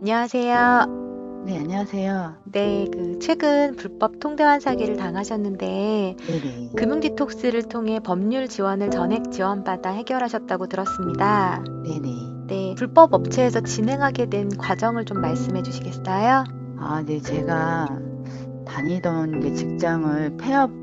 안녕하세요. 네, 안녕하세요. 네, 최근 불법 통대환 사기를 당하셨는데, 네네. 금융 디톡스를 통해 법률 지원을 전액 지원받아 해결하셨다고 들었습니다. 네네. 네, 불법 업체에서 진행하게 된 과정을 좀 말씀해 주시겠어요? 네, 제가 다니던 이제 직장을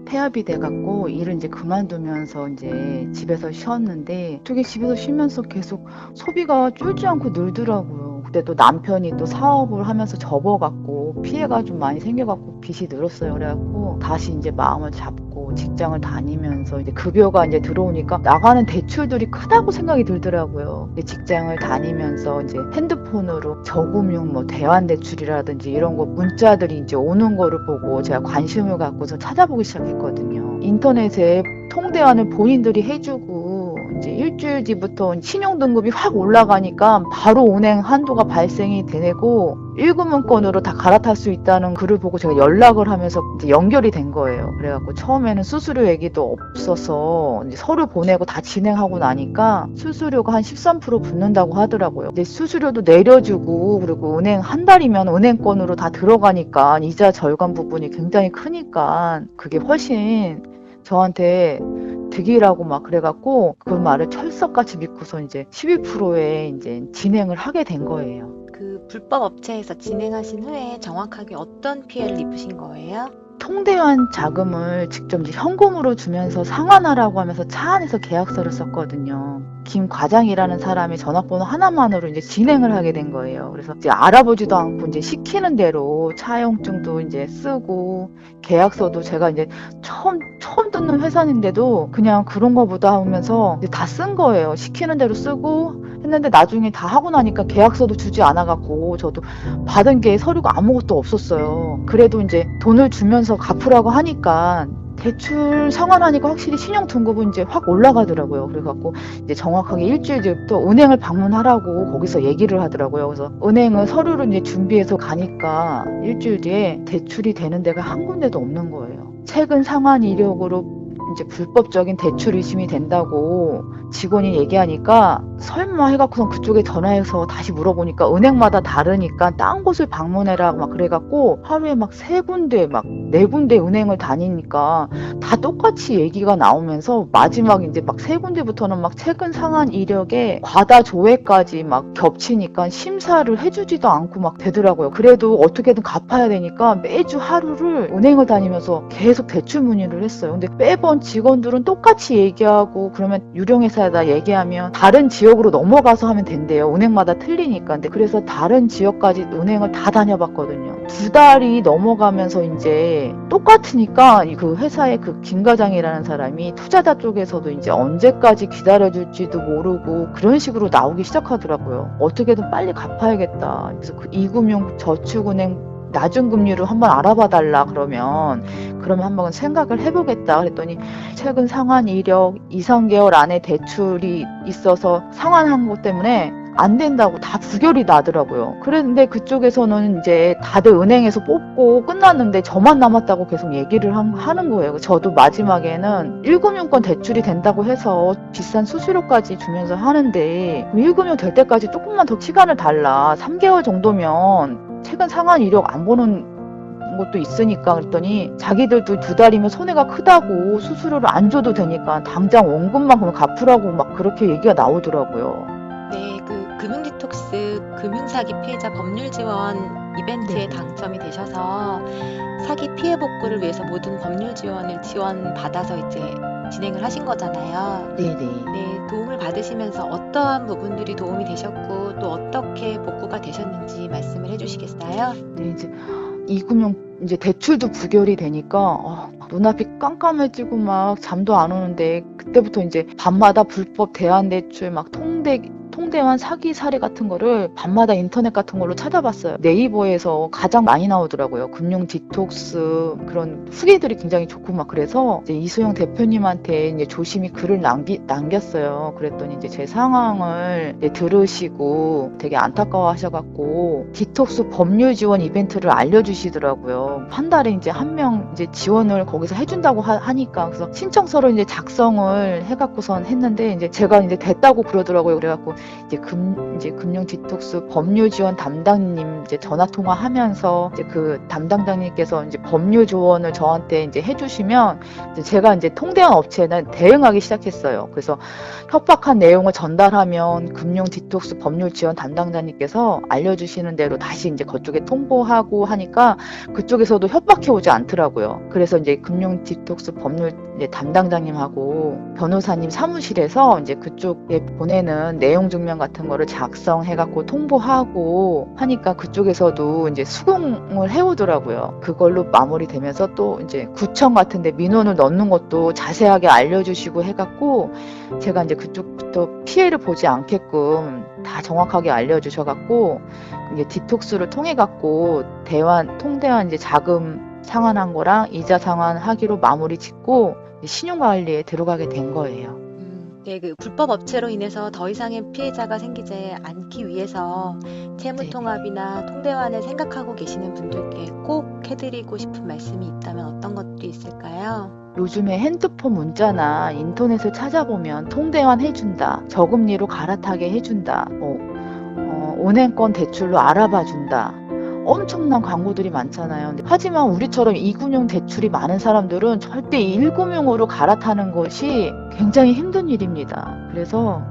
폐업이 돼갖고 일을 이제 그만두면서 이제 집에서 쉬었는데, 어떻게 집에서 쉬면서 계속 소비가 줄지 않고 늘더라고요. 그때 또 남편이 또 사업을 하면서 접어갖고 피해가 좀 많이 생겨갖고 빚이 늘었어요. 그래갖고 다시 이제 마음을 잡고 직장을 다니면서 이제 급여가 이제 들어오니까 나가는 대출들이 크다고 생각이 들더라고요. 이제 직장을 다니면서 이제 핸드폰으로 저금융 뭐 대환대출이라든지 이런 거 문자들이 이제 오는 거를 보고 제가 관심을 갖고서 찾아보기 시작했거든요. 인터넷에 통대환을 본인들이 해주고 이제 일주일 뒤부터 신용등급이 확 올라가니까 바로 운행 한도가 발생이 되고 1금융권으로 다 갈아탈 수 있다는 글을 보고 제가 연락을 하면서 이제 연결이 된 거예요. 그래갖고 처음에는 수수료 얘기도 없어서 이제 서류 보내고 다 진행하고 나니까 수수료가 한 13% 붙는다고 하더라고요. 이제 수수료도 내려주고 그리고 은행 한 달이면 은행권으로 다 들어가니까 이자 절감 부분이 굉장히 크니까 그게 훨씬 저한테 득이라고 막 그래갖고 그 말을 철석같이 믿고서 이제 12%에 이제 진행을 하게 된 거예요. 불법 업체에서 진행하신 후에 정확하게 어떤 피해를 입으신 거예요? 통대환 자금을 직접 이제 현금으로 주면서 상환하라고 하면서 차 안에서 계약서를 썼거든요. 김 과장이라는 사람이 전화번호 하나만으로 이제 진행을 하게 된 거예요. 그래서 이제 알아보지도 않고 이제 시키는 대로 차용증도 이제 쓰고 계약서도 제가 이제 처음 듣는 회사인데도 그냥 그런 거보다 하면서 이제 다 쓴 거예요. 시키는 대로 쓰고 했는데 나중에 다 하고 나니까 계약서도 주지 않아갖고 저도 받은 게 서류가 아무것도 없었어요. 그래도 이제 돈을 주면서 갚으라고 하니까 대출 상환하니까 확실히 신용 등급은 이제 확 올라가더라고요. 그래갖고 이제 정확하게 일주일 뒤부터 은행을 방문하라고 거기서 얘기를 하더라고요. 그래서 은행은 서류를 이제 준비해서 가니까 일주일 뒤에 대출이 되는 데가 한 군데도 없는 거예요. 최근 상환 이력으로 이제 불법적인 대출 의심이 된다고 직원이 얘기하니까 설마 해갖고선 그쪽에 전화해서 다시 물어보니까 은행마다 다르니까 딴 곳을 방문해라 막 그래갖고 하루에 막 3군데 막 4군데 은행을 다니니까 다 똑같이 얘기가 나오면서 마지막 이제 막 3군데부터는 막 최근 상한 이력에 과다 조회까지 막 겹치니까 심사를 해주지도 않고 막 되더라고요. 그래도 어떻게든 갚아야 되니까 매주 하루를 은행을 다니면서 계속 대출 문의를 했어요. 근데 매번 직원들은 똑같이 얘기하고 그러면 유령회사에다 얘기하면 다른 지역으로 넘어가서 하면 된대요. 은행마다 틀리니까. 근데 그래서 다른 지역까지 은행을 다 다녀봤거든요. 2달이 넘어가면서 이제 똑같으니까 그 회사의 그 김 과장이라는 사람이 투자자 쪽에서도 이제 언제까지 기다려줄지도 모르고 그런 식으로 나오기 시작하더라고요. 어떻게든 빨리 갚아야겠다. 그래서 그 이금융 저축은행 낮은 금리로 한번 알아봐 달라 그러면 한번 생각을 해보겠다 그랬더니 최근 상환 이력 2, 3개월 안에 대출이 있어서 상환한 것 때문에 안 된다고 다 부결이 나더라고요. 그랬는데 그쪽에서는 이제 다들 은행에서 뽑고 끝났는데 저만 남았다고 계속 얘기를 하는 거예요. 저도 마지막에는 1금융권 대출이 된다고 해서 비싼 수수료까지 주면서 하는데 1금융 될 때까지 조금만 더 시간을 달라. 3개월 정도면 최근 상환 이력 안 보는 것도 있으니까 그랬더니 자기들도 2달이면 손해가 크다고 수수료를 안 줘도 되니까 당장 원금만 그럼 갚으라고 막 그렇게 얘기가 나오더라고요. 네, 금융 디톡스 금융사기 피해자 법률 지원 이벤트에 네. 당첨이 되셔서 사기 피해 복구를 위해서 모든 법률 지원을 지원받아서 이제 진행을 하신 거잖아요. 네네. 네, 도움을 받으시면서 어떠한 부분들이 도움이 되셨고 또 어떻게 복구가 되셨는지 말씀을 해주시겠어요? 네, 이제 이금융 이제 대출도 부결이 되니까 눈앞이 깜깜해지고 막 잠도 안 오는데 그때부터 이제 밤마다 불법 대환대출 막 통대환 사기 사례 같은 거를 밤마다 인터넷 같은 걸로 찾아봤어요. 네이버에서 가장 많이 나오더라고요. 금융 디톡스 그런 후기들이 굉장히 좋고 막 그래서 이제 이수영 대표님한테 이제 조심히 글을 남겼어요. 그랬더니 이제 제 상황을 이제 들으시고 되게 안타까워하셔갖고 디톡스 법률 지원 이벤트를 알려주시더라고요. 한 달에 이제 한 명 이제 지원을 거기서 해준다고 하니까 그래서 신청서를 이제 작성을 해갖고선 했는데 이제 제가 이제 됐다고 그러더라고요. 그래갖고 이제 금융 디톡스 법률 지원 담당님 이제 전화 통화하면서 이제 그 담당자님께서 이제 법률 조언을 저한테 이제 해주시면 이제 제가 이제 통대한 업체는 대응하기 시작했어요. 그래서 협박한 내용을 전달하면 금융 디톡스 법률 지원 담당자님께서 알려주시는 대로 다시 이제 그쪽에 통보하고 하니까 그쪽에서도 협박해 오지 않더라고요. 그래서 이제 금융 디톡스 법률 이제 담당자님하고 변호사님 사무실에서 이제 그쪽에 보내는 내용 증명 같은 거를 작성해갖고 통보하고 하니까 그쪽에서도 이제 수긍을 해오더라고요. 그걸로 마무리되면서 또 이제 구청 같은데 민원을 넣는 것도 자세하게 알려주시고 해갖고 제가 이제 그쪽부터 피해를 보지 않게끔 다 정확하게 알려주셔갖고 이게 디톡스를 통해갖고 통대한 이제 자금 상환한 거랑 이자 상환하기로 마무리 짓고 신용관리에 들어가게 된 거예요. 네, 그 불법 업체로 인해서 더 이상의 피해자가 생기지 않기 위해서 채무통합이나 통대환을 생각하고 계시는 분들께 꼭 해드리고 싶은 말씀이 있다면 어떤 것들이 있을까요? 요즘에 핸드폰 문자나 인터넷을 찾아보면 통대환 해준다, 저금리로 갈아타게 해준다, 은행권 대출로 알아봐준다. 엄청난 광고들이 많잖아요. 하지만 우리처럼 2금융 대출이 많은 사람들은 절대 1금융으로 갈아타는 것이 굉장히 힘든 일입니다. 그래서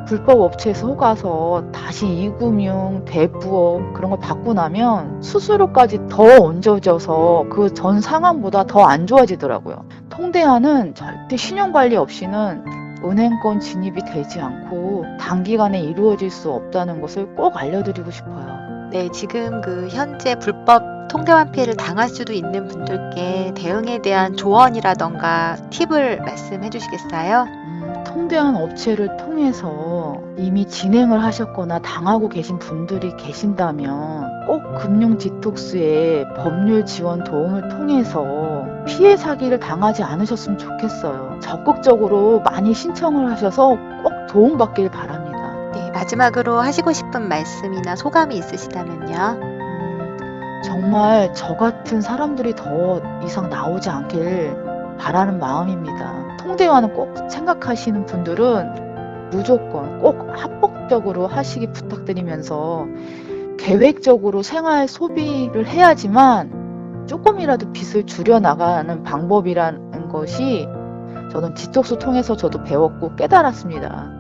불법 업체에 속아서 다시 2금융, 대부업 그런 걸 받고 나면 수수료까지 더 얹어져서 그 전 상황보다 더 안 좋아지더라고요. 통대환은 절대 신용관리 없이는 은행권 진입이 되지 않고 단기간에 이루어질 수 없다는 것을 꼭 알려드리고 싶어요. 네, 지금 그 현재 불법 통대환 피해를 당할 수도 있는 분들께 대응에 대한 조언이라던가 팁을 말씀해 주시겠어요? 통대한 업체를 통해서 이미 진행을 하셨거나 당하고 계신 분들이 계신다면 꼭 금융 디톡스의 법률 지원 도움을 통해서 피해 사기를 당하지 않으셨으면 좋겠어요. 적극적으로 많이 신청을 하셔서 꼭 도움받길 바랍니다. 네, 마지막으로 하시고 싶은 말씀이나 소감이 있으시다면요. 정말 저 같은 사람들이 더 이상 나오지 않길 바라는 마음입니다. 통대환은 꼭 생각하시는 분들은 무조건 꼭 합법적으로 하시기 부탁드리면서 계획적으로 생활 소비를 해야지만 조금이라도 빚을 줄여나가는 방법이라는 것이 저는 디톡스 통해서 저도 배웠고 깨달았습니다.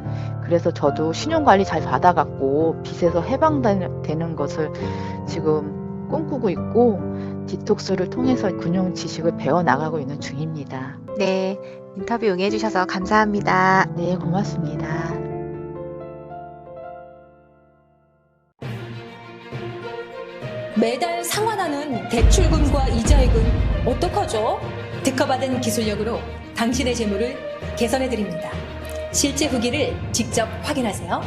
그래서 저도 신용관리 잘 받아갖고 빚에서 해방되는 것을 지금 꿈꾸고 있고 디톡스를 통해서 금융 지식을 배워나가고 있는 중입니다. 네, 인터뷰 응해주셔서 감사합니다. 네, 고맙습니다. 매달 상환하는 대출금과 이자액은 어떡하죠? 특허받은 기술력으로 당신의 재물을 개선해 드립니다. 실제 후기를 직접 확인하세요.